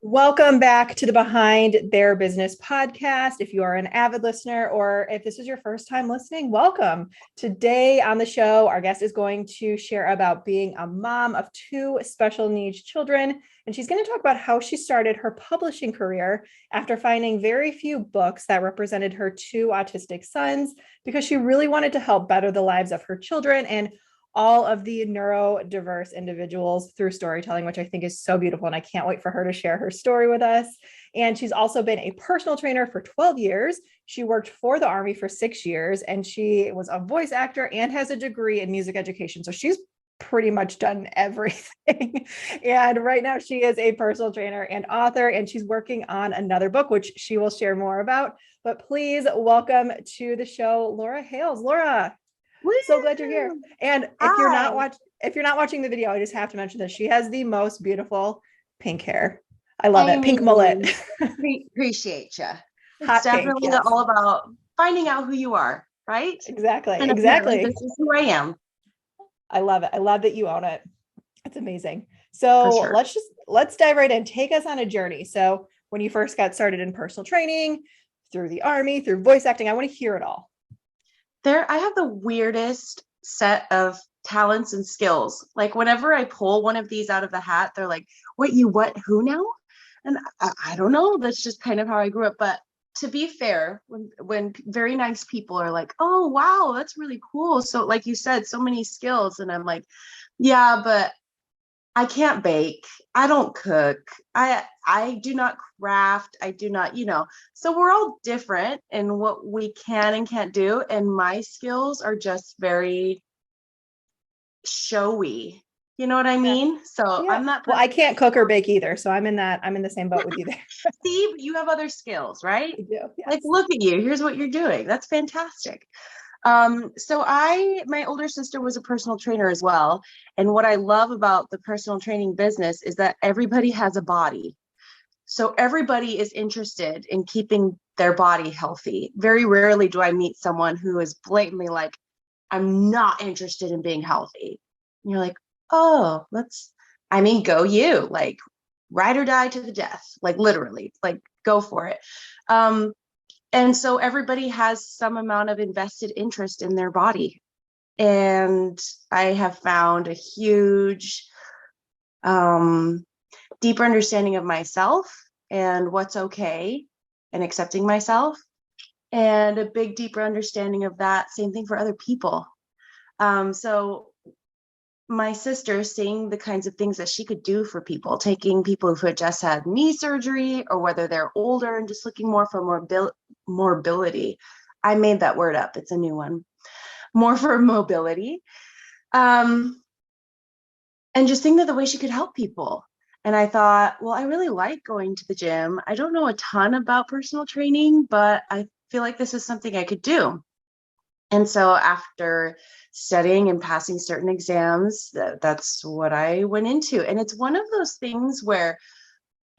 Welcome back to the Behind Their Business podcast. If you are an avid listener or if this is your first time listening, welcome. Today on the show, our guest is going to share about being a mom of two special needs children. And she's going to talk about how she started her publishing career after finding very few books that represented her two autistic sons, because she really wanted to help better the lives of her children and all of the neurodiverse individuals through storytelling, which I think is so beautiful. And I can't wait for her to share her story with us. And she's also been a personal trainer for 12 years. She worked for the Army for 6 years, and she was a voice actor and has a degree in music education. So she's pretty much done everything. And right now she is a personal trainer and author, and she's working on another book, which she will share more about. But please welcome to the show, Laura Hales. Laura. Woo! So glad you're here. And if you're not watching the video, I just have to mention that she has the most beautiful pink hair. I love it. Pink mullet. Appreciate you. It's Hot definitely pink, yes. all about finding out who you are, right? Exactly. And exactly. This is who I am. I love it. I love that you own it. It's amazing. So sure. let's dive right in. Take us on a journey. So when you first got started in personal training, through the Army, through voice acting, I want to hear it all. I have the weirdest set of talents and skills. Like whenever I pull one of these out of the hat, they're like, who now? And I don't know. That's just kind of how I grew up. But to be fair, when very nice people are like, oh, wow, that's really cool. So like you said, so many skills. And I'm like, yeah, but I can't bake. I don't cook. I do not craft. I do not, so we're all different in what we can and can't do. And my skills are just very showy. You know what I mean? So yeah. I'm not. Well, I can't cook or bake either. So I'm in the same boat with you there. Steve, you have other skills, right? I do, yes. Like, look at you. Here's what you're doing. That's fantastic. So my older sister was a personal trainer as well. And what I love about the personal training business is that everybody has a body. So everybody is interested in keeping their body healthy. Very rarely do I meet someone who is blatantly like, I'm not interested in being healthy. And you're like, oh, go you, like ride or die to the death, like literally, like go for it. And so everybody has some amount of invested interest in their body. And I have found a huge, deeper understanding of myself and what's okay and accepting myself, and a big, deeper understanding of that same thing for other people. So my sister, seeing the kinds of things that she could do for people, taking people who had just had knee surgery or whether they're older and just looking more for mobility. I made that word up. It's a new one. More for mobility. And just thinking of the way she could help people. And I thought, well, I really like going to the gym. I don't know a ton about personal training, but I feel like this is something I could do. And so after studying and passing certain exams, that's what I went into. And it's one of those things where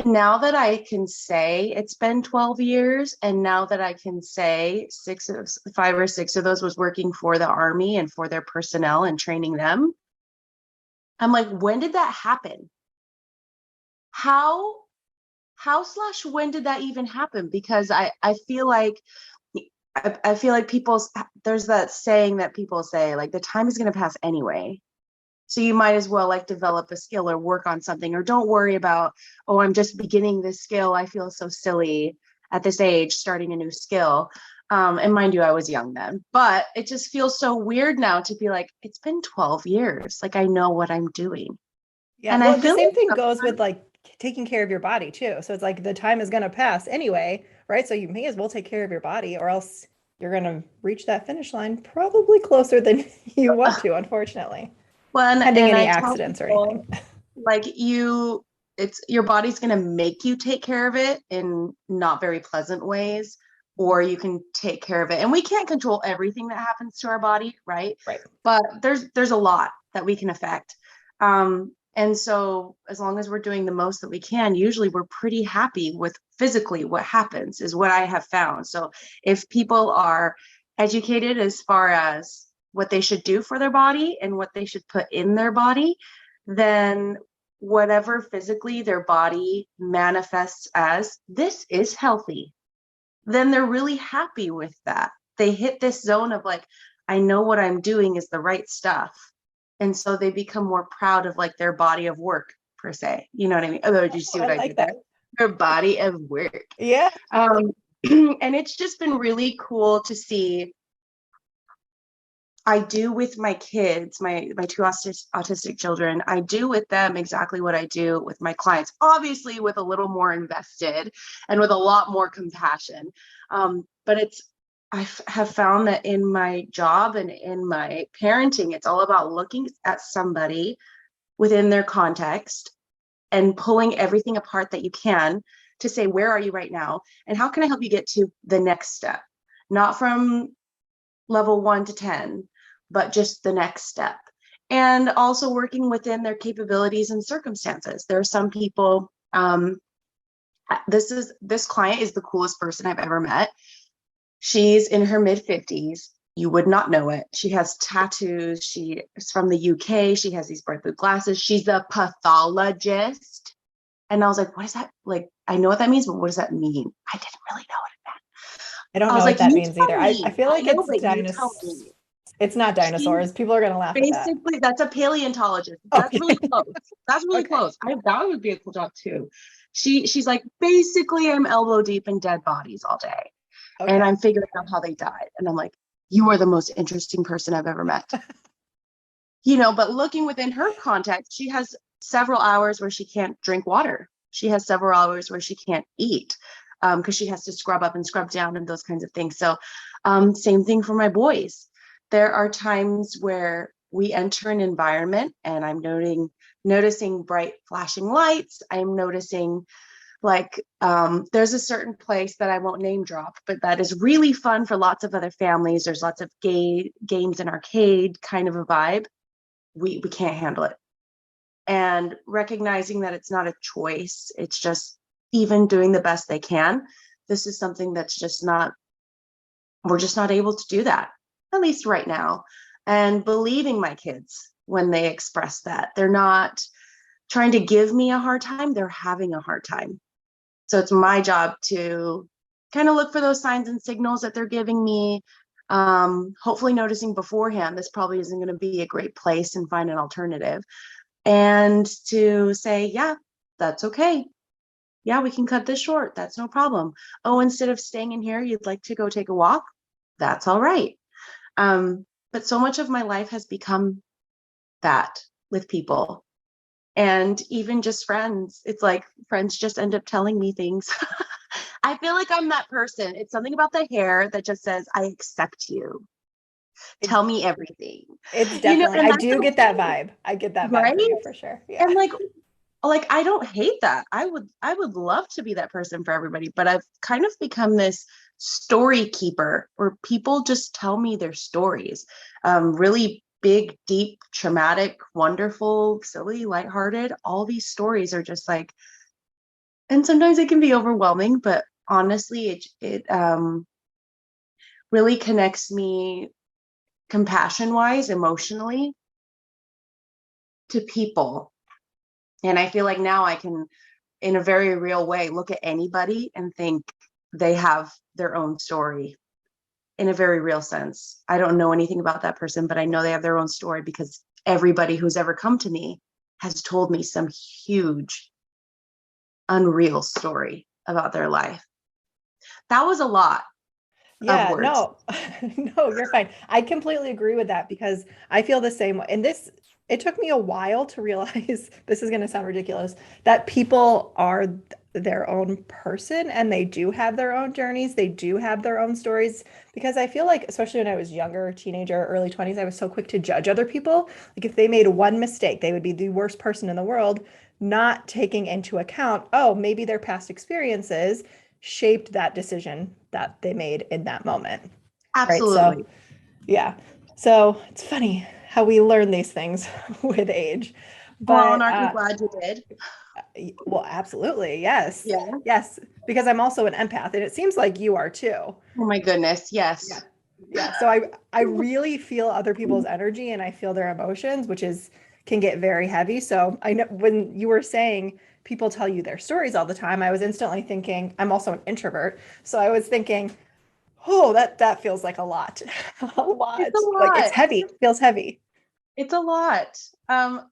now that I can say it's been 12 years, and now that I can say 5 or 6 of those was working for the Army and for their personnel and training them, I'm like, when did that happen? When did that even happen? Because I feel like there's that saying that people say, like, the time is going to pass anyway. So you might as well like develop a skill or work on something, or don't worry about, oh, I'm just beginning this skill. I feel so silly at this age starting a new skill. And mind you, I was young then, but it just feels so weird now to be like, it's been 12 years. Like, I know what I'm doing. Yeah. And well, I feel the same thing goes with like taking care of your body too. So it's like the time is going to pass anyway, right? So you may as well take care of your body, or else you're going to reach that finish line probably closer than you want to, unfortunately. Well, Pending and any I tell accidents or people, anything. like, it's your body's going to make you take care of it in not very pleasant ways, or you can take care of it. And we can't control everything that happens to our body, right? Right. But there's a lot that we can affect. And so as long as we're doing the most that we can, usually we're pretty happy with physically what happens, is what I have found. So if people are educated as far as what they should do for their body and what they should put in their body, then whatever physically their body manifests as, this is healthy, then they're really happy with that. They hit this zone of like, I know what I'm doing is the right stuff. And so they become more proud of like their body of work per se. You know what I mean? Oh, did you see I what I like did that. there? Their body of work. Yeah. And it's just been really cool to see. I do with my kids, my two autistic children, I do with them exactly what I do with my clients, obviously with a little more invested and with a lot more compassion. But I have found that in my job and in my parenting, it's all about looking at somebody within their context and pulling everything apart that you can to say, where are you right now? And how can I help you get to the next step? Not from level 1 to 10, but just the next step. And also working within their capabilities and circumstances. There are some people, this client is the coolest person I've ever met. She's in her mid 50s. You would not know it. She has tattoos. She is from the UK. She has these bright blue glasses. She's a pathologist. And I was like, what is that? Like, I know what that means, but what does that mean? I didn't really know what it meant. I don't I know was what like, that you means tell either. I me. feel I like know, it's but you tell me. it's not She dinosaurs. People are going to laugh at that. basically, that's a paleontologist. That's Okay. really close. That's really Okay. close. That would be a cool job too. She's like, basically, I'm elbow deep in dead bodies all day. And Okay. I'm figuring out how they died. And I'm like, you are the most interesting person I've ever met. But looking within her context, she has several hours where she can't drink water. She has several hours where she can't eat because she has to scrub up and scrub down and those kinds of things. So same thing for my boys. There are times where we enter an environment and I'm noticing bright flashing lights. I'm noticing there's a certain place that I won't name drop, but that is really fun for lots of other families. There's lots of gay games and arcade kind of a vibe. We can't handle it. And recognizing that it's not a choice, it's just even doing the best they can. This is something that's we're just not able to do that, at least right now. And believing my kids when they express that. They're not trying to give me a hard time, they're having a hard time. So it's my job to kind of look for those signs and signals that they're giving me. Hopefully noticing beforehand, this probably isn't going to be a great place, and find an alternative. And to say, yeah, that's okay. Yeah, we can cut this short. That's no problem. Oh, instead of staying in here, you'd like to go take a walk? That's all right. But so much of my life has become that with people. And even just friends, it's like friends just end up telling me things. I feel like I'm that person. It's something about the hair that just says, I accept you. Tell me everything. It's definitely, And I that's do get that okay, vibe. I get that vibe right? from you for sure. Yeah. And I don't hate that. I would love to be that person for everybody, but I've kind of become this story keeper where people just tell me their stories. Really big, deep, traumatic, wonderful, silly, lighthearted. All these stories are just like, and sometimes it can be overwhelming, but honestly, it really connects me compassion wise, emotionally, to people. And I feel like now I can, in a very real way, look at anybody and think they have their own story in a very real sense. I don't know anything about that person, but I know they have their own story because everybody who's ever come to me has told me some huge, unreal story about their life. That was a lot of Yeah, words. no, no, you're fine. I completely agree with that because I feel the same way. And it took me a while to realize this is going to sound ridiculous, that people are their own person and they do have their own journeys. They do have their own stories. Because I feel like, especially when I was younger, teenager, early 20s, I was so quick to judge other people. Like if they made one mistake, they would be the worst person in the world, not taking into account, oh, maybe their past experiences shaped that decision that they made in that moment. Right. So, Absolutely. yeah. So it's funny how we learn these things with age. Well, and But aren't you glad you did? well, absolutely. Yes. Yeah. Yes. Because I'm also an empath and it seems like you are too. Oh my goodness. Yeah. Yes. Yeah. So I really feel other people's energy and I feel their emotions, which is can get very heavy. So I know when you were saying people tell you their stories all the time, I was instantly thinking, I'm also an introvert. So I was thinking, oh, that feels like a lot. A It's a lot. Like it's lot. heavy. It feels heavy. It's a lot.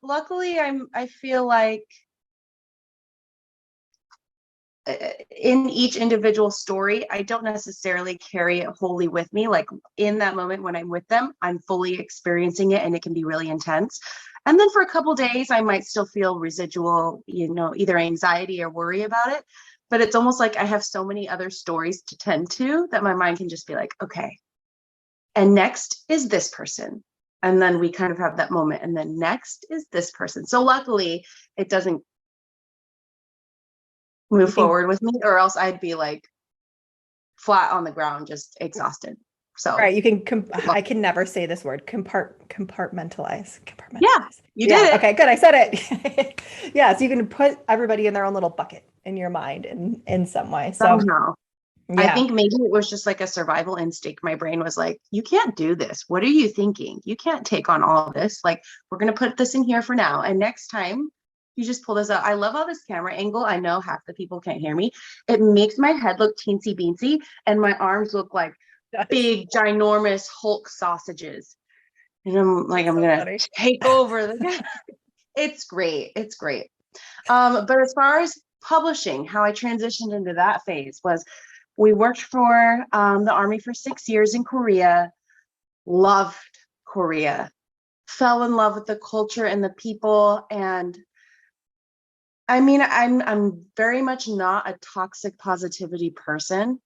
Luckily, I feel like in each individual story, I don't necessarily carry it wholly with me. Like in that moment when I'm with them, I'm fully experiencing it and it can be really intense. And then for a couple days, I might still feel residual, either anxiety or worry about it. But it's almost like I have so many other stories to tend to that my mind can just be like, okay, and next is this person. And then we kind of have that moment. And then next is this person. So luckily, it doesn't move You think, forward with me, or else I'd be like flat on the ground, just exhausted. So, right, you can, I can never say this word, compartmentalize. yeah, Compartmentalize. you Yeah. did it Okay, good. I said it. Yeah. So you can put everybody in their own little bucket in your mind in some way. So somehow. I yeah. think maybe it was just like a survival instinct. My brain was like, you can't do this. What are you thinking? You can't take on all of this. Like, we're going to put this in here for now. And next time, you just pull this out. I love how this camera angle, I know half the people can't hear me. It makes my head look teensy beansy and my arms look like That's, big, ginormous Hulk sausages. And I'm like, that's I'm so going funny. to take over the It's great. It's great. But as far as publishing, how I transitioned into that phase was we worked for the Army for 6 years in Korea, loved Korea, fell in love with the culture and the people. And I mean, I'm very much not a toxic positivity person,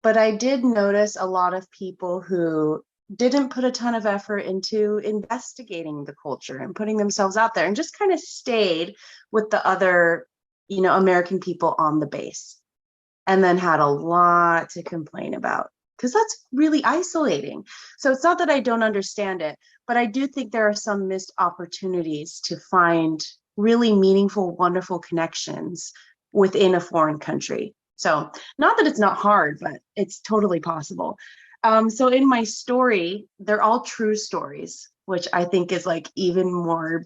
but I did notice a lot of people who didn't put a ton of effort into investigating the culture and putting themselves out there and just kind of stayed with the other, American people on the base and then had a lot to complain about because that's really isolating. So it's not that I don't understand it, but I do think there are some missed opportunities to find really meaningful, wonderful connections within a foreign country. So not that it's not hard, but it's totally possible. So in my story, they're all true stories, which I think is like even more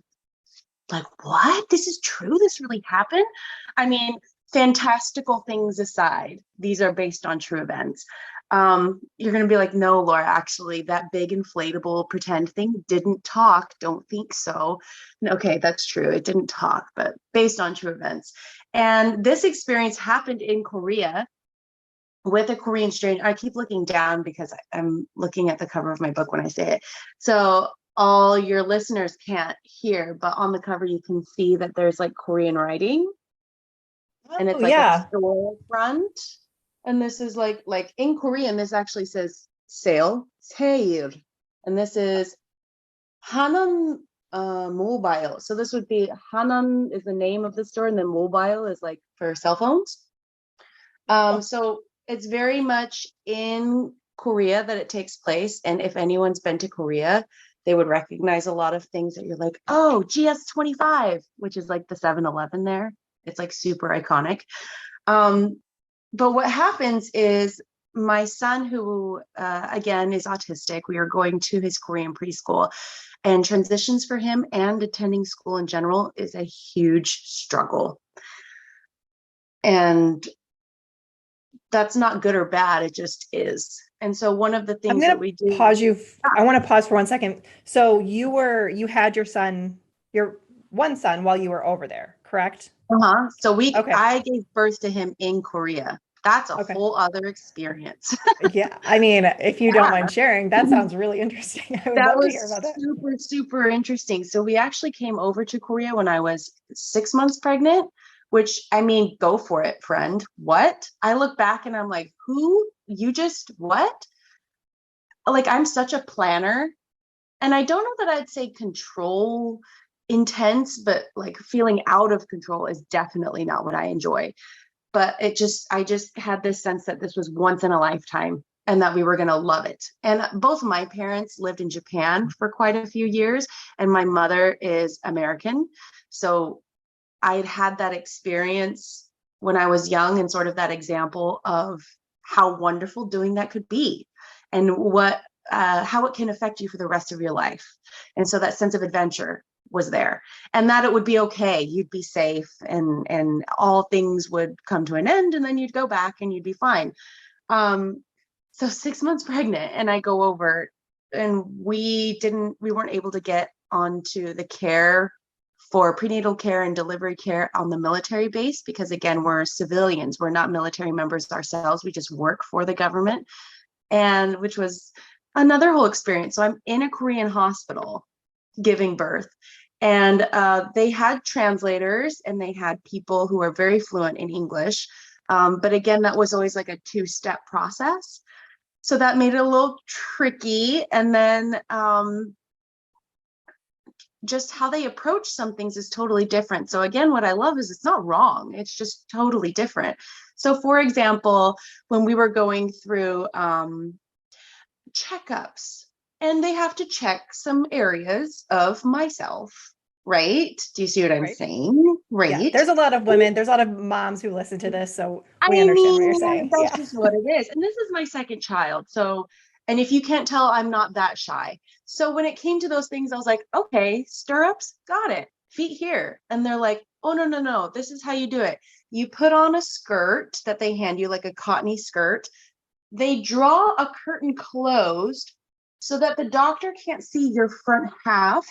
like, what? This is true? This really happened? I mean, fantastical things aside, these are based on true events. You're going to be like, no, Laura, actually, that big inflatable pretend thing didn't talk. Don't think so. Okay, that's true. It didn't talk, but based on true events. And this experience happened in Korea with a Korean stranger. I keep looking down because I'm looking at the cover of my book when I say it. So all your listeners can't hear, but on the cover you can see that there's like Korean writing and Oh it's like a yeah. storefront. And this is like in Korean, this actually says sale, sale. And this is Hanan mobile. So this would be Hanan is the name of the store, and then mobile is like for cell phones. So it's very much in Korea that it takes place. And if anyone's been to Korea, they would recognize a lot of things that you're like, oh, GS25, which is like the 7-Eleven there. It's like super iconic. But what happens is my son, who again is autistic, we are going to his Korean preschool, and transitions for him and attending school in general is a huge struggle. And that's not good or bad, it just is. And so one of the I'm things that gonna we do, pause you. I want to pause for 1 second. So you had your son, your one son while you were over there, correct? so Okay. I gave birth to him in Korea. That's a Okay. whole other experience. Yeah. I mean, if you don't Yeah. mind sharing, that sounds really interesting. I would That love to hear was about that. super, super interesting. So we actually came over to Korea when I was 6 months pregnant, which I mean, go for it, friend. What? I look back and I'm like, who? You just what? Like, I'm such a planner. And I don't know that I'd say control intense, but like feeling out of control is definitely not what I enjoy. But I just had this sense that this was once in a lifetime and that we were going to love it. And both my parents lived in Japan for quite a few years, and my mother is American. So I'd had that experience when I was young and sort of that example of how wonderful doing that could be and how it can affect you for the rest of your life. And so that sense of adventure was there, and that it would be okay. You'd be safe, and all things would come to an end, and then you'd go back and you'd be fine. So 6 months pregnant, and I go over, and we weren't able to get onto the care for prenatal care and delivery care on the military base, because again, we're civilians. We're not military members ourselves. We just work for the government, and which was another whole experience. So I'm in a Korean hospital giving birth, and they had translators and they had people who are very fluent in English. But again, that was always like a two-step process. So that made it a little tricky. And then just how they approach some things is totally different. So again, what I love is it's not wrong. It's just totally different. So for example, when we were going through checkups, and they have to check some areas of myself, right? Do you see what I'm saying? Right. Yeah, there's a lot of women, there's a lot of moms who listen to this, so we I understand what mean, you're saying. that's Yeah. just what it is. And this is my second child. So, and if you can't tell, I'm not that shy. So when it came to those things, I was like, okay, stirrups, got it. Feet here. And they're like, oh, no, no, no. This is how you do it. You put on a skirt that they hand you, like a cottony skirt. They draw a curtain closed so that the doctor can't see your front half,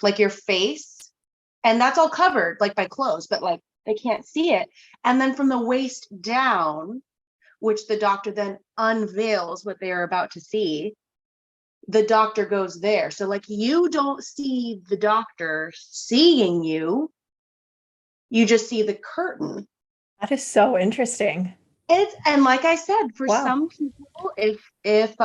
like your face. And that's all covered like by clothes, but like they can't see it. And then from the waist down, which the doctor then unveils what they are about to see, the doctor goes there. So like you don't see the doctor seeing you, you just see the curtain. That is so interesting. And like I said, for some people, if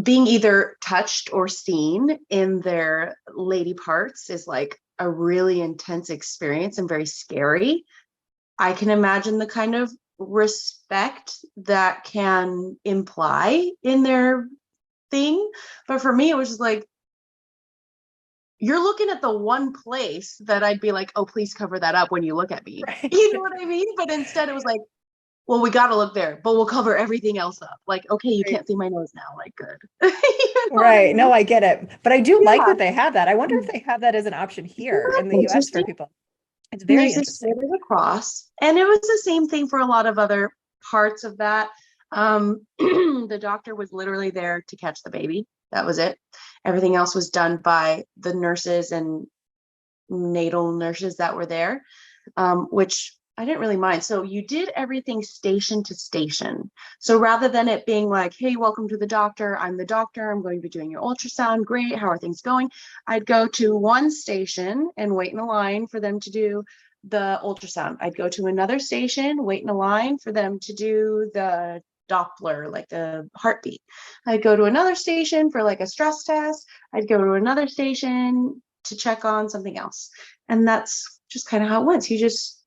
being either touched or seen in their lady parts is like a really intense experience and very scary, I can imagine the kind of respect that can imply in their thing. But for me, it was just like, you're looking at the one place that I'd be like, oh, please cover that up when you look at me. Right. You know what I mean? But instead it was like, well, we got to look there, but we'll cover everything else up. Like, okay, you can't see my nose now. Like, good. You know Right. I mean? No, I get it. But I do like Yeah. that they have that. I wonder if they have that as an option here in the US for people. It's And they very just interesting. slid it across. And it was the same thing for a lot of other parts of that. The doctor was literally there to catch the baby. That was it. Everything else was done by the nurses and natal nurses that were there, which I didn't really mind. So you did everything station to station. So rather than it being like, hey, welcome to the doctor. I'm the doctor. I'm going to be doing your ultrasound. Great. How are things going? I'd go to one station and wait in a line for them to do the ultrasound. I'd go to another station, wait in a line for them to do the Doppler, like the heartbeat. I'd go to another station for like a stress test. I'd go to another station to check on something else. And that's just kind of how it went. You just,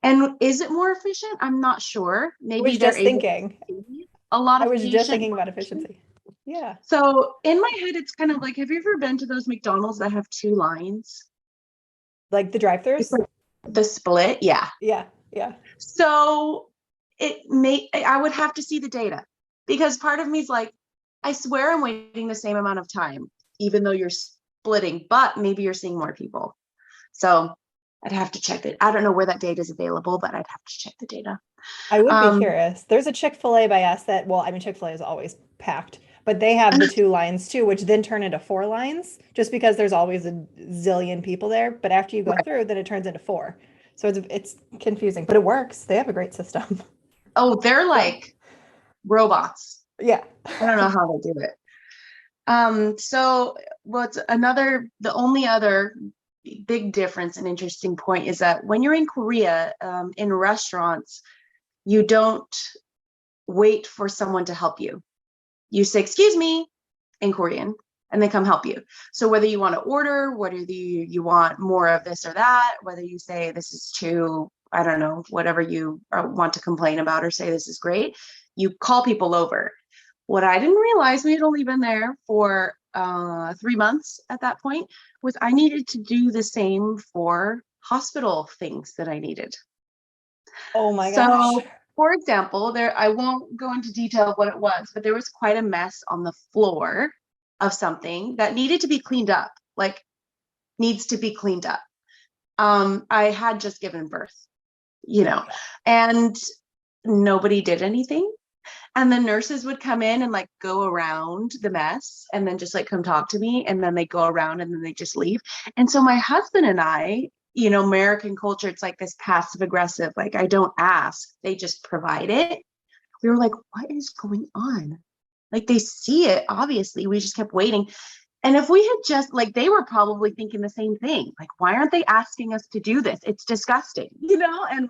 and is it more efficient? I'm not sure. Maybe was they're just able thinking. to see a lot I of was just patient thinking about information. efficiency. Yeah. So in my head, it's kind of like, have you ever been to those McDonald's that have two lines? Like the It's drive-throughs? like the split. Yeah. Yeah. Yeah. So I would have to see the data, because part of me is like, I swear I'm waiting the same amount of time, even though you're splitting, but maybe you're seeing more people. So I'd have to check it. I don't know where that data is available, but I'd have to check the data. I would be curious. There's a Chick-fil-A by us that, well, I mean, Chick-fil-A is always packed, but they have the 2 lines too, which then turn into 4 lines just because there's always a zillion people there. But after you go Right. through, then it turns into 4. So it's confusing, but it works. They have a great system. Oh, they're like robots. Yeah. I don't know how they do it. So the only other big difference and interesting point is that when you're in Korea, in restaurants, you don't wait for someone to help you. You say, excuse me, in Korean, and they come help you. So whether you want to order, whether you want more of this or that, whether you say this is too, I don't know, whatever you want to complain about or say this is great, you call people over. What I didn't realize, we had only been there for 3 months at that point, was I needed to do the same for hospital things that I needed. Oh my gosh. So, for example, I won't go into detail of what it was, but there was quite a mess on the floor of something that needed to be cleaned up. Like needs to be cleaned up. I had just given birth, and nobody did anything. And the nurses would come in and like go around the mess and then just like come talk to me. And then they go around and then they just leave. And so my husband and I, American culture, it's like this passive aggressive, like I don't ask, they just provide it. We were like, what is going on? Like they see it, obviously. We just kept waiting. And if we had just like, they were probably thinking the same thing. Like, why aren't they asking us to do this? It's disgusting, and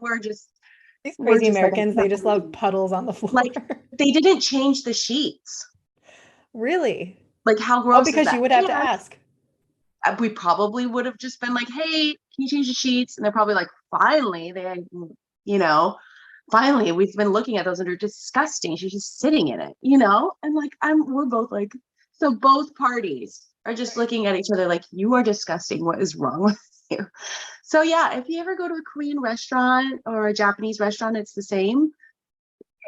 These we're crazy just like, Americans, they just love puddles on the floor. like they didn't change the sheets. Really? Like how Oh, gross is because that? you would have to ask. We probably would have just been like, hey, can you change the sheets? And they're probably like, finally, finally, we've been looking at those and they're disgusting. She's just sitting in it, and like we're both like, so both parties are just looking at each other like, you are disgusting. What is wrong with you? So yeah, if you ever go to a Korean restaurant or a Japanese restaurant, it's the same.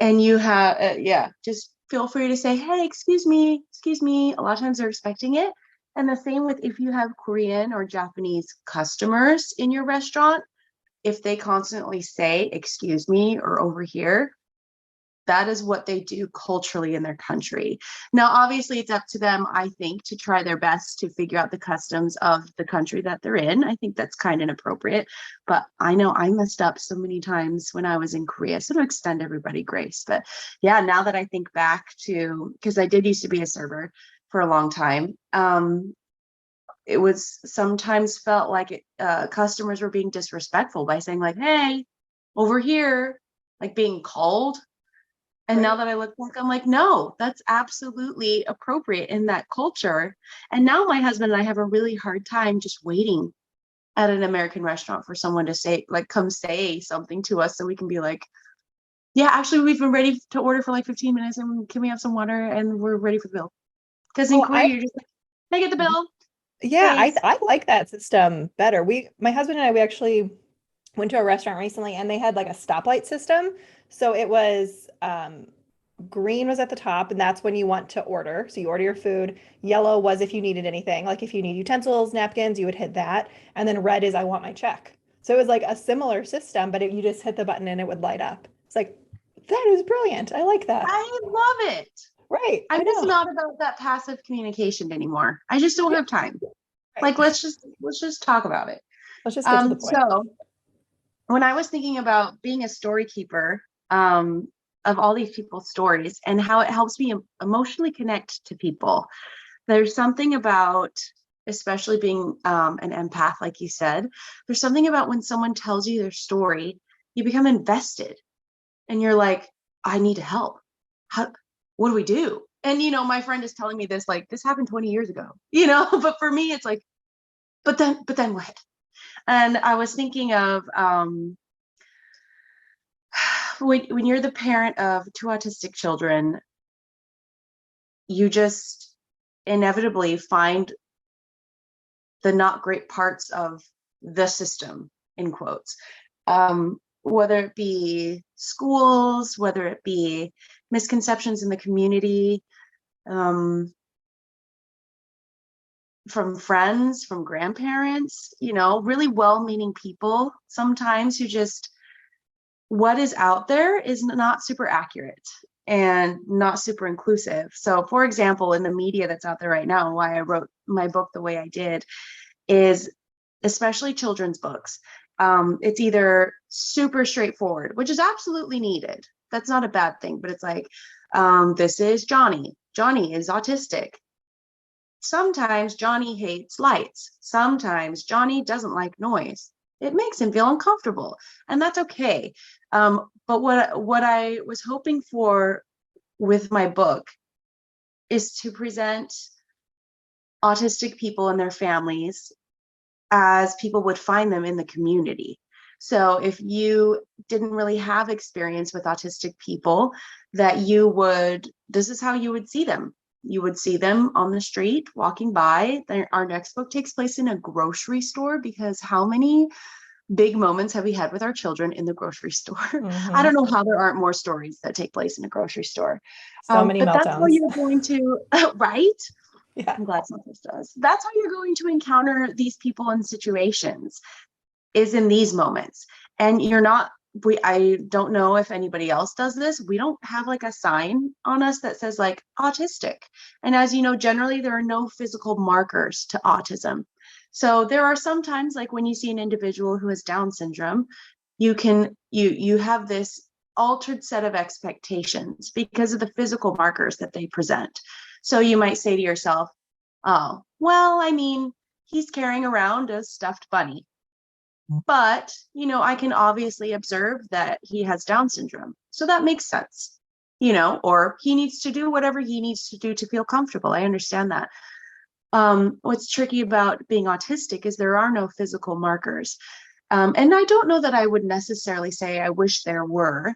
And you have, just feel free to say, hey, excuse me. A lot of times they're expecting it. And the same with if you have Korean or Japanese customers in your restaurant, if they constantly say, excuse me, or over here, that is what they do culturally in their country. Now, obviously, it's up to them, I think, to try their best to figure out the customs of the country that they're in. I think that's kind of inappropriate. But I know I messed up so many times when I was in Korea. So to extend everybody grace. But yeah, now that I think back to, because I did used to be a server for a long time, it was sometimes felt like customers were being disrespectful by saying like, hey, over here, like being called. And now that I look back, I'm like, no, that's absolutely appropriate in that culture. And now my husband and I have a really hard time just waiting at an American restaurant for someone to say, like, come say something to us so we can be like, yeah, actually, we've been ready to order for like 15 minutes and can we have some water and we're ready for the bill. Because in Korea, you're just like, can I get the bill? Yeah, Please. I like that system better. My husband and I, we actually went to a restaurant recently and they had like a stoplight system. So it was green was at the top, and that's when you want to order. So you order your food. Yellow was if you needed anything, like if you need utensils, napkins, you would hit that. And then red is I want my check. So it was like a similar system, but you just hit the button and it would light up. It's like, that is brilliant. I like that. I love it. Right. I I'm just know. not about that passive communication anymore. I just don't have time. Right. Like, let's just talk about it. Let's just get to the point. So when I was thinking about being a story keeper, of all these people's stories and how it helps me emotionally connect to people, there's something about, especially being an empath, like you said, there's something about when someone tells you their story, you become invested and you're like, I need to help. What do we do? And, my friend is telling me this, like, this happened 20 years ago, but for me, it's like, but then what? And I was thinking of, when you're the parent of two autistic children, you just inevitably find the not great parts of the system, in quotes, whether it be schools, whether it be misconceptions in the community, from friends, from grandparents, really well-meaning people sometimes who just, what is out there is not super accurate and not super inclusive. So for example, in the media that's out there right now, why I wrote my book the way I did is, especially children's books, it's either super straightforward, which is absolutely needed. That's not a bad thing, but it's like, this is Johnny. Johnny is autistic. Sometimes Johnny hates lights. Sometimes Johnny doesn't like noise. It makes him feel uncomfortable, and that's okay. But what I was hoping for with my book is to present autistic people and their families as people would find them in the community. So if you didn't really have experience with autistic people, this is how you would see them. You would see them on the street walking by. Our next book takes place in a grocery store, because how many big moments have we had with our children in the grocery store? Mm-hmm. I don't know how there aren't more stories that take place in a grocery store. So many meltdowns. That's how you're going to, right? Yeah. I'm glad some of this does. That's how you're going to encounter these people and situations, is in these moments. And you're not, I don't know if anybody else does this. We don't have like a sign on us that says like autistic. And as you know, generally there are no physical markers to autism. So there are sometimes like when you see an individual who has Down syndrome, you have this altered set of expectations because of the physical markers that they present. So you might say to yourself, oh, well, I mean, he's carrying around a stuffed bunny. But, I can obviously observe that he has Down syndrome. So that makes sense, or he needs to do whatever he needs to do to feel comfortable. I understand that. What's tricky about being autistic is there are no physical markers. And I don't know that I would necessarily say I wish there were,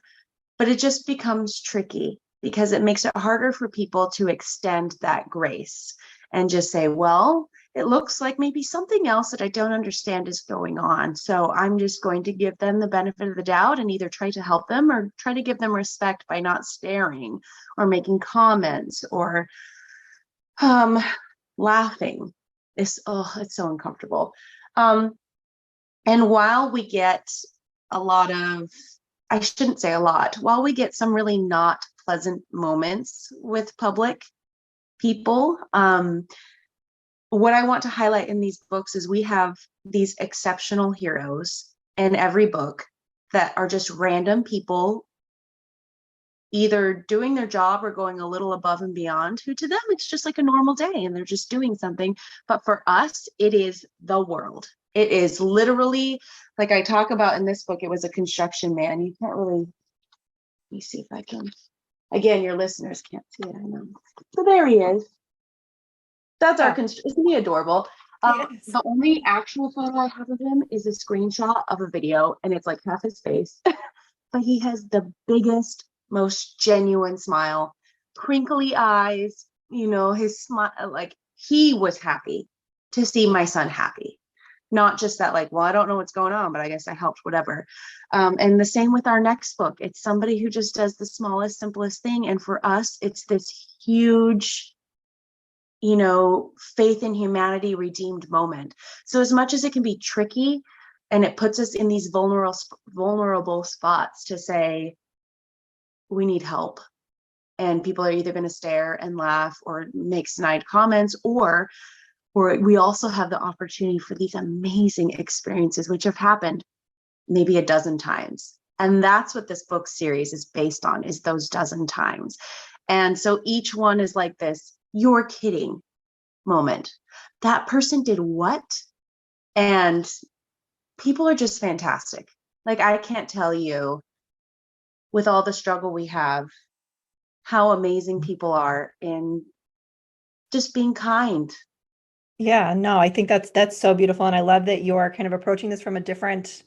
but it just becomes tricky because it makes it harder for people to extend that grace and just say, well, it looks like maybe something else that I don't understand is going on. So I'm just going to give them the benefit of the doubt and either try to help them or try to give them respect by not staring or making comments or laughing. It's so uncomfortable. And while we get a lot of, I shouldn't say a lot, while we get some really not pleasant moments with public people, what I want to highlight in these books is we have these exceptional heroes in every book that are just random people either doing their job or going a little above and beyond, who to them it's just like a normal day and they're just doing something. But for us, it is the world. It is literally, like I talk about in this book, it was a construction man. You can't really, let me see if I can, again, your listeners can't see it, I know. So there he is. That's our isn't he adorable? Yes. The only actual photo I have of him is a screenshot of a video, and it's like half his face. But he has the biggest, most genuine smile, crinkly eyes. His smile, like he was happy to see my son happy. Not just that, like, well, I don't know what's going on, but I guess I helped, whatever. And the same with our next book. It's somebody who just does the smallest, simplest thing. And for us, it's this huge, faith in humanity redeemed moment. So as much as it can be tricky and it puts us in these vulnerable spots to say, we need help. And people are either going to stare and laugh or make snide comments, or we also have the opportunity for these amazing experiences, which have happened maybe a dozen times. And that's what this book series is based on, is those dozen times. And so each one is like this, you're kidding moment. That person did what? And people are just fantastic. Like, I can't tell you, with all the struggle we have, how amazing people are in just being kind. Yeah, no, I think that's so beautiful. And I love that you're kind of approaching this from a different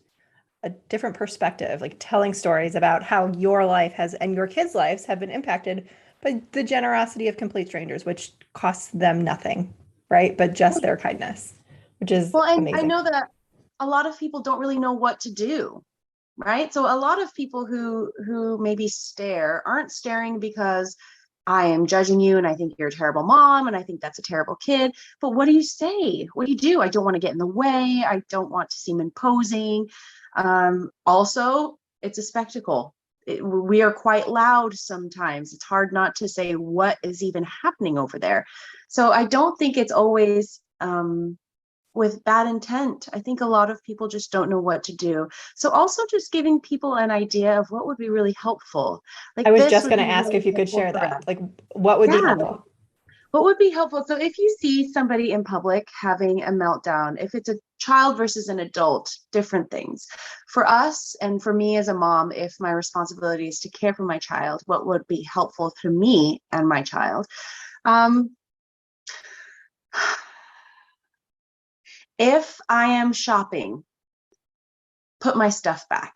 perspective, like telling stories about how your life has and your kids' lives have been impacted by the generosity of complete strangers, which costs them nothing, right? But just their kindness, which is Well, and I amazing. know that a lot of people don't really know what to do, right? So a lot of people who maybe stare aren't staring because I am judging you and I think you're a terrible mom and I think that's a terrible kid. But what do you say? What do you do? I don't want to get in the way. I don't want to seem imposing. Also, it's a spectacle. We are quite loud sometimes. It's hard not to say what is even happening over there. So I don't think it's always with bad intent. I think a lot of people just don't know what to do. So also just giving people an idea of what would be really helpful. Like, I was this just would going to be ask really if you could helpful share for us. that. Like, what would be Yeah. helpful? What would be helpful? So if you see somebody in public having a meltdown, if it's a child versus an adult, different things. For us and for me as a mom, if my responsibility is to care for my child, what would be helpful to me and my child? If I am shopping, put my stuff back.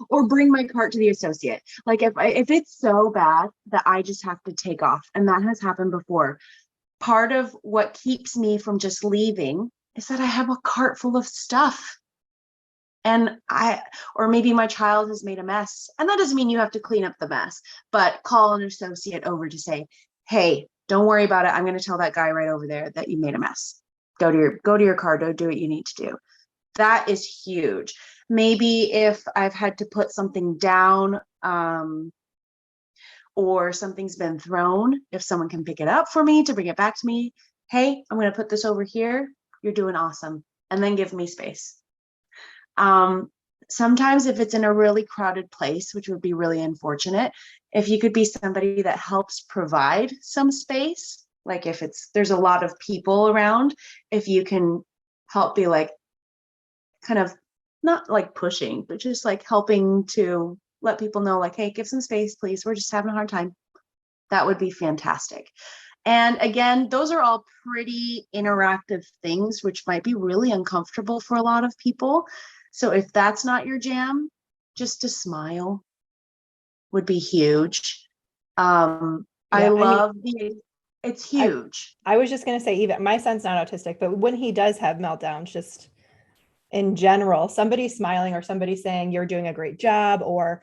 Or bring my cart to the associate. Like, if it's so bad that I just have to take off, and that has happened before, part of what keeps me from just leaving is that I have a cart full of stuff. And or maybe my child has made a mess. And that doesn't mean you have to clean up the mess, but call an associate over to say, hey, Don't worry about it. I'm going to tell that guy right over there that you made a mess. Go to your car. Go do what you need to do. That is huge. Maybe if I've had to put something down, or something's been thrown, if someone can pick it up for me to bring it back to me. Hey, I'm going to put this over here. You're doing awesome. And then give me space. Sometimes if it's in a really crowded place, which would be really unfortunate, if you could be somebody that helps provide some space, like if there's a lot of people around, if you can help be like, kind of not like pushing, but just like helping to let people know like, hey, give some space, please. We're just having a hard time. That would be fantastic. And again, those are all pretty interactive things, which might be really uncomfortable for a lot of people. So if that's not your jam, just a smile would be huge. It's huge. I was just going to say, even my son's not autistic, but when he does have meltdowns, just in general, somebody smiling or somebody saying you're doing a great job, or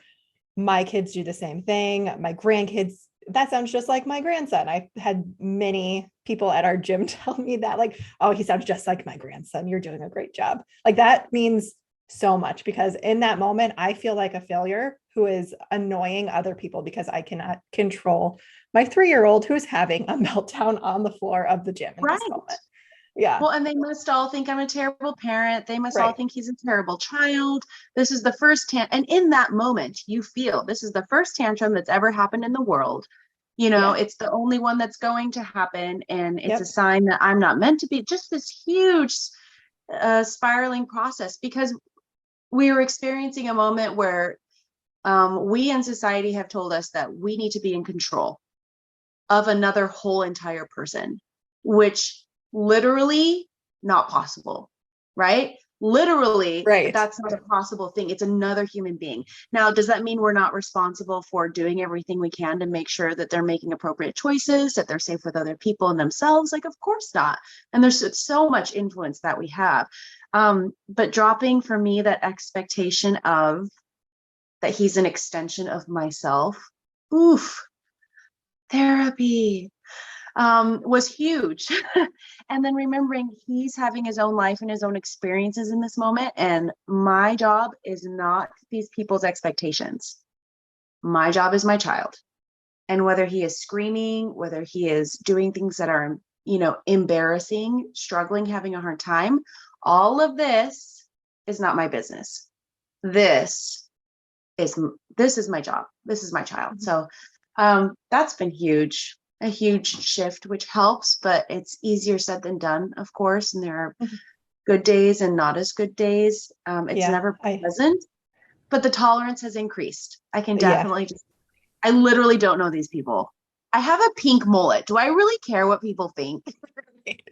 my kids do the same thing, my grandkids, that sounds just like my grandson. I had many people at our gym tell me that, like, oh, he sounds just like my grandson. You're doing a great job. Like, that means so much, because in that moment, I feel like a failure who is annoying other people because I cannot control my 3-year-old who's having a meltdown on the floor of the gym in this moment. Yeah. Well, and they must all think I'm a terrible parent. They must all think he's a terrible child. This is the first and in that moment, you feel this is the first tantrum that's ever happened in the world. You know, it's the only one that's going to happen. And it's a sign that I'm not meant to be. Just this huge spiraling process, because we were experiencing a moment where we in society have told us that we need to be in control of another whole entire person, which literally not possible, right? Literally, that's not a possible thing. It's another human being. Now, does that mean we're not responsible for doing everything we can to make sure that they're making appropriate choices, that they're safe with other people and themselves? Like, of course not. And there's so much influence that we have. But dropping for me that expectation of that he's an extension of myself, therapy was huge. And then remembering he's having his own life and his own experiences in this moment. And my job is not these people's expectations. My job is my child. And whether he is screaming, whether he is doing things that are, embarrassing, struggling, having a hard time, all of this is not my business. This is my job. This is my child. So that's been huge. A huge shift, which helps, but it's easier said than done, of course. And there are good days and not as good days. It's never pleasant, but the tolerance has increased. I can definitely I literally don't know these people. I have a pink mullet. Do I really care what people think?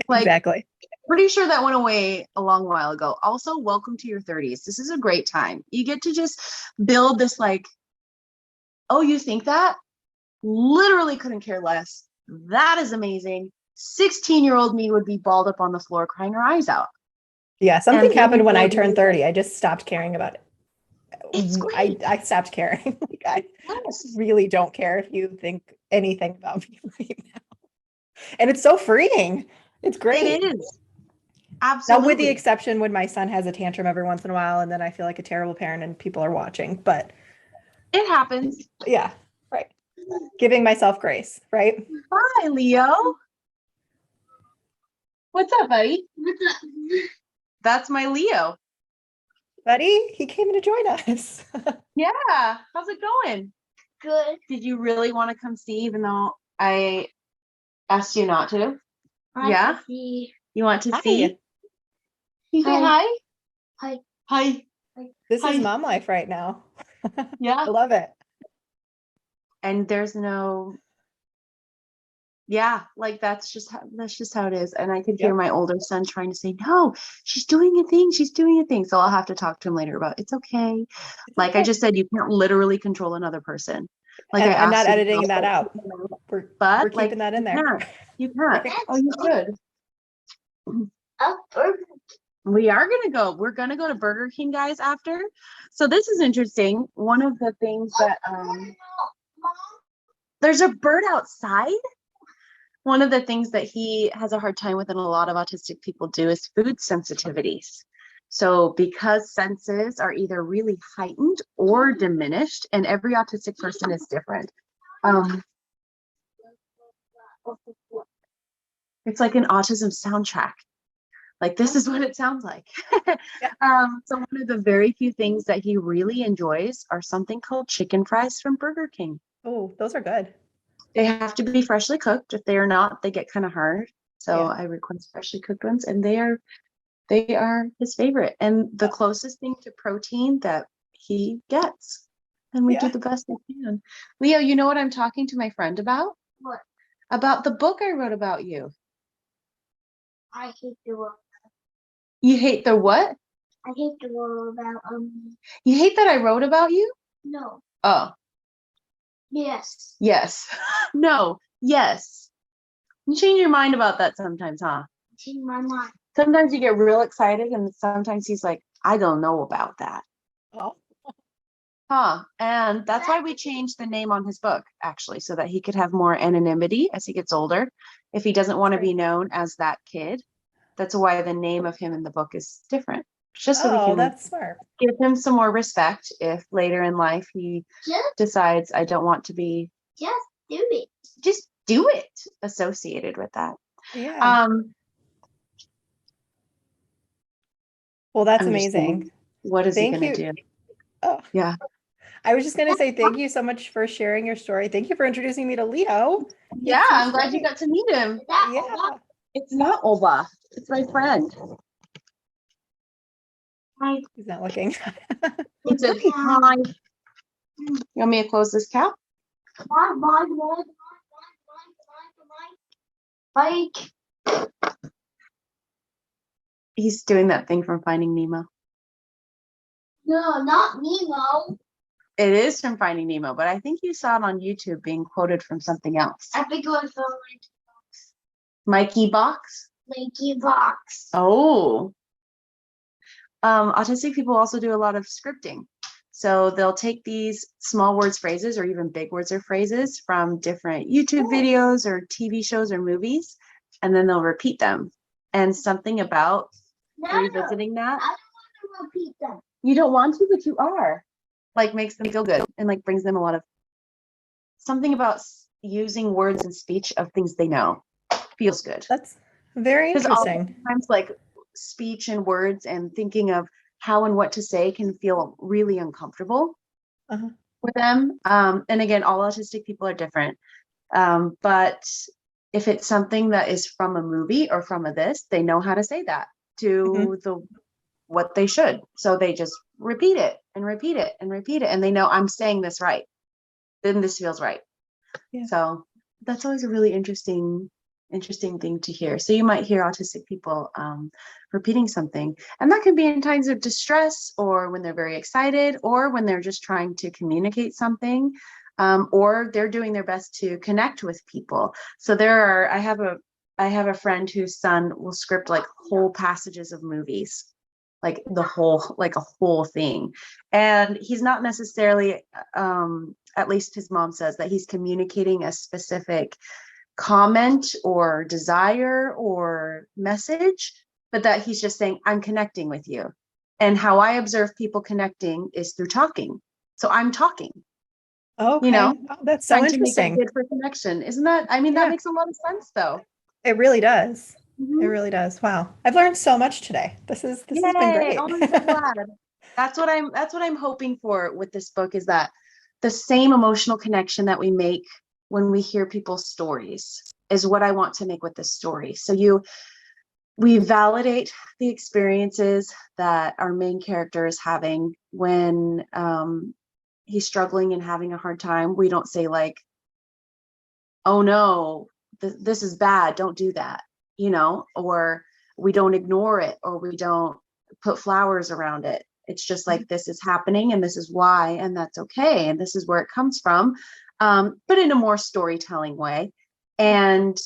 Exactly. Pretty sure that went away a long while ago. Also, welcome to your 30s. This is a great time. You get to just build this oh, you think that? Literally couldn't care less. That is amazing. 16-year-old me would be balled up on the floor crying her eyes out. Yeah, something happened when I turned 30. I just stopped caring about it. It's great. I stopped caring. I really don't care if you think anything about me right now. And it's so freeing. It's great. It is. Absolutely. Now, with the exception when my son has a tantrum every once in a while, and then I feel like a terrible parent and people are watching, but it happens. Yeah, right. Giving myself grace, right? Hi, Leo. What's up, buddy? What's up? That's my Leo. Buddy, he came to join us. Yeah. How's it going? Good. Did you really want to come see, even though I asked you not to? To see. You want to see? You say hi? Hi. Hi. This is mom life right now. Yeah. I love it. And there's no, that's just how it is. And I could hear my older son trying to say, no, she's doing a thing. She's doing a thing. So I'll have to talk to him later about it's okay. I just said, you can't literally control another person. I'm not editing that out. We're keeping that in there. You can't. Oh, you should. We're going to go to Burger King, guys, after. So this is interesting. One of the things that, there's a bird outside. one of the things that he has a hard time with and a lot of autistic people do is food sensitivities. So because senses are either really heightened or diminished, and every autistic person is different. It's like an autism soundtrack. Like this is what it sounds like. So one of the very few things that he really enjoys are something called chicken fries from Burger King. Oh, those are good. They have to be freshly cooked. If they are not, they get kind of hard. So I request freshly cooked ones, and they are his favorite and the closest thing to protein that he gets. And we do the best we can. Leo, you know what I'm talking to my friend about? What? About the book I wrote about you. I hate the world. You hate the what? I hate the world about You hate that I wrote about you? no. Oh, Yes. yes. No, yes. You change your mind about that sometimes, huh? Change my mind. Sometimes you get real excited, and sometimes he's like, I don't know about that. Oh. Huh. And that's why we changed the name on his book, actually, so that he could have more anonymity as he gets older. If he doesn't want to be known as that kid, that's why the name of him in the book is different. Just so we can that's smart. give him some more respect if later in life he decides, I don't want to be. Just do it. Just do it associated with that. Yeah. Well, that's amazing. What is he going to do? Oh. Yeah. I was just going to say thank you so much for sharing your story. Thank you for introducing me to Leo. Yeah, I'm glad you got to meet him. Yeah. It's not Oba. It's my friend. He's not looking. He said, hi. You want me to close this cap? He's doing that thing from Finding Nemo. No, not Nemo. It is from Finding Nemo, but I think you saw it on YouTube being quoted from something else. I think it was from Mikey Box? Mikey Box. Oh. Autistic people also do a lot of scripting. So they'll take these small words, phrases, or even big words or phrases from different YouTube videos or TV shows or movies, and then they'll repeat them. And something about revisiting that. I don't want to repeat them. You don't want to, but you are. Like makes them feel good and like brings them a lot of something about using words and speech of things they know feels good. That's very interesting. Sometimes like speech and words and thinking of how and what to say can feel really uncomfortable with them. And again, all autistic people are different. But if it's something that is from a movie or from this, they know how to say that to what they should. So they just repeat it and repeat it and repeat it. And they know I'm saying this right. Then this feels right. Yeah. So that's always a really interesting thing to hear. So you might hear autistic people repeating something, and that can be in times of distress or when they're very excited or when they're just trying to communicate something, or they're doing their best to connect with people. So I have a friend whose son will script like whole passages of movies, like a whole thing. And he's not necessarily, at least his mom says that he's communicating a specific comment or desire or message, but that he's just saying, I'm connecting with you. And how I observe people connecting is through talking. So I'm talking. Okay. That's so interesting. To make a good for connection. Isn't that, that makes a lot of sense though. It really does. It really does. Wow. I've learned so much today. This has been great. Oh, I'm so glad. That's what I'm hoping for with this book, is that the same emotional connection that we make when we hear people's stories is what I want to make with this story. So we validate the experiences that our main character is having when he's struggling and having a hard time. We don't say like, oh no, this is bad, don't do that, or we don't ignore it, or we don't put flowers around it. It's just like, this is happening and this is why, and that's okay, and this is where it comes from, but in a more storytelling way, and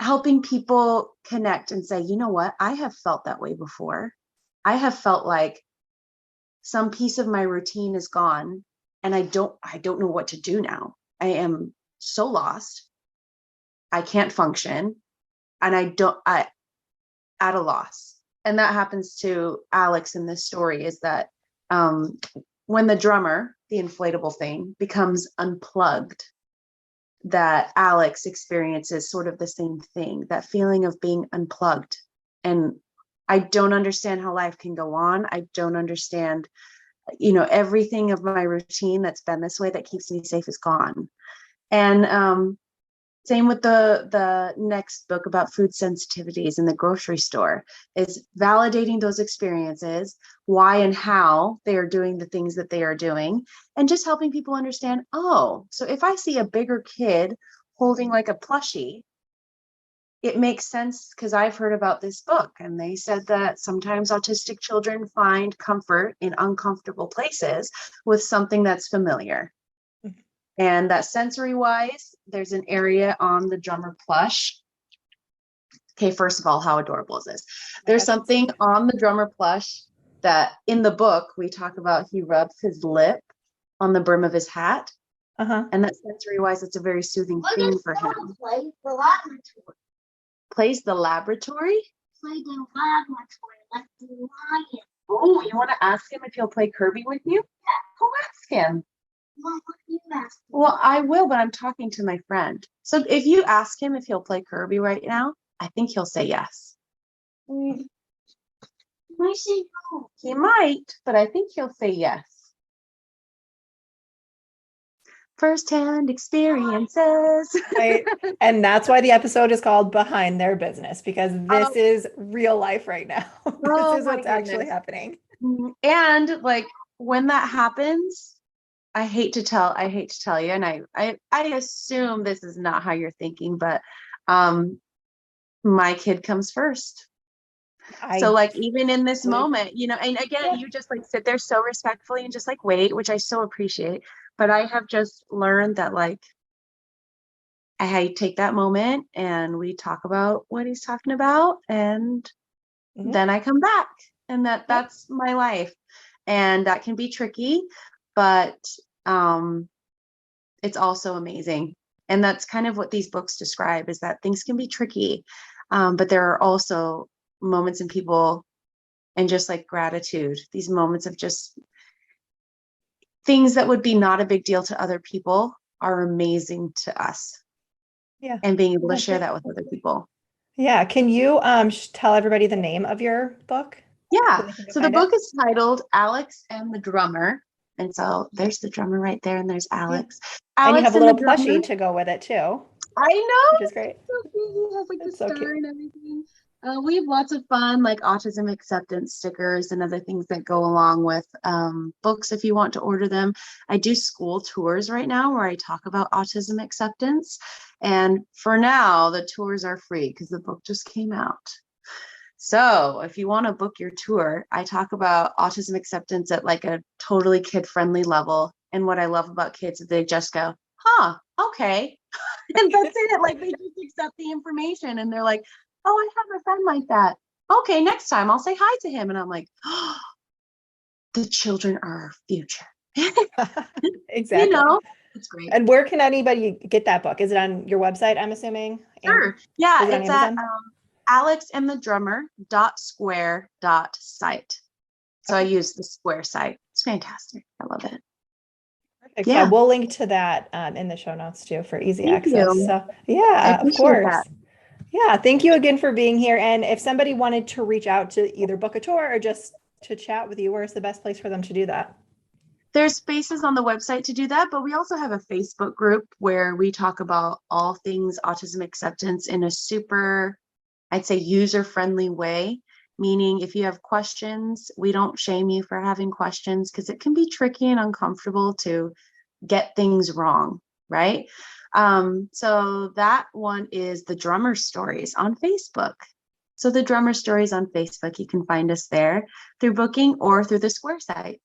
helping people connect and say, you know what, I have felt that way before. I have felt like some piece of my routine is gone and I don't know what to do now. I am so lost. I can't function, and I at a loss. And that happens to Alex in this story, is that when the drummer, the inflatable thing, becomes unplugged, that Alex experiences sort of the same thing, that feeling of being unplugged. And I don't understand how life can go on. I don't understand, everything of my routine that's been this way that keeps me safe is gone. And same with the next book about food sensitivities in the grocery store, is validating those experiences, why and how they are doing the things that they are doing, and just helping people understand, oh, so if I see a bigger kid holding like a plushie, it makes sense, because I've heard about this book, and they said that sometimes autistic children find comfort in uncomfortable places with something that's familiar. And that sensory wise, there's an area on the drummer plush. Okay, first of all, how adorable is this? There's something on the drummer plush that in the book we talk about, he rubs his lip on the brim of his hat. And that sensory wise, it's a very soothing thing for him. Play the laboratory. Plays the laboratory? Play the laboratory like the lion. Oh, you want to ask him if he'll play Kirby with you? Yeah. Go ask him. What you ask? Well, I will, but I'm talking to my friend. So if you ask him if he'll play Kirby right now, I think he'll say yes. I say no. He might, but I think he'll say yes. First-hand experiences. Right. And that's why the episode is called Behind Their Business, because this is real life right now. This is what's actually happening. And like when that happens, I hate to tell you, and I assume this is not how you're thinking, but my kid comes first. So like even in this moment, and again, you just like sit there so respectfully and just like wait, which I so appreciate. But I have just learned that like I take that moment and we talk about what he's talking about, and then I come back, and that's my life. And that can be tricky, but it's also amazing. And that's kind of what these books describe, is that things can be tricky, but there are also moments in people, and just like gratitude, these moments of just things that would be not a big deal to other people are amazing to us. Yeah. And being able to share that with other people. Yeah. Can you tell everybody the name of your book? Yeah. So the book is titled Alex and the Drummer. And so there's the drummer right there, and there's Alex. And Alex you have a little plushie to go with it too. I know. Which is great. So cute. He has like the so star cute. and everything. We have lots of fun, like autism acceptance stickers and other things that go along with books if you want to order them. I do school tours right now where I talk about autism acceptance. And for now, the tours are free because the book just came out. So if you want to book your tour, I talk about autism acceptance at like a totally kid-friendly level. And what I love about kids is they just go, huh, okay. And that's it. Like they just accept the information, and they're like, oh, I have a friend like that. Okay, next time I'll say hi to him. And I'm like, oh, the children are our future. Exactly. It's great. And where can anybody get that book? Is it on your website, I'm assuming? Sure. Yeah, it's at alexandthedrummer.square.site. So I use the Square site. It's fantastic. I love it. Perfect. Yeah, we'll link to that in the show notes too for easy access. You. So yeah, of course. That. Yeah, thank you again for being here. And if somebody wanted to reach out to either book a tour or just to chat with you, where's the best place for them to do that? There's spaces on the website to do that, but we also have a Facebook group where we talk about all things autism acceptance in a super, I'd say, user-friendly way. Meaning if you have questions, we don't shame you for having questions, because it can be tricky and uncomfortable to get things wrong, right? So that one is the Drummer Stories on Facebook. So the Drummer Stories on Facebook, you can find us there through booking or through the Square site.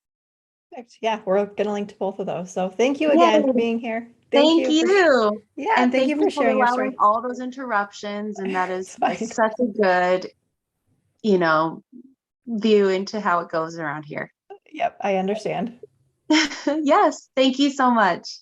Perfect. Yeah, we're going to link to both of those. So thank you again for being here. Thank you. And thank you for sharing your story. All those interruptions, and that is such a good, view into how it goes around here. Yep, I understand. Yes, thank you so much.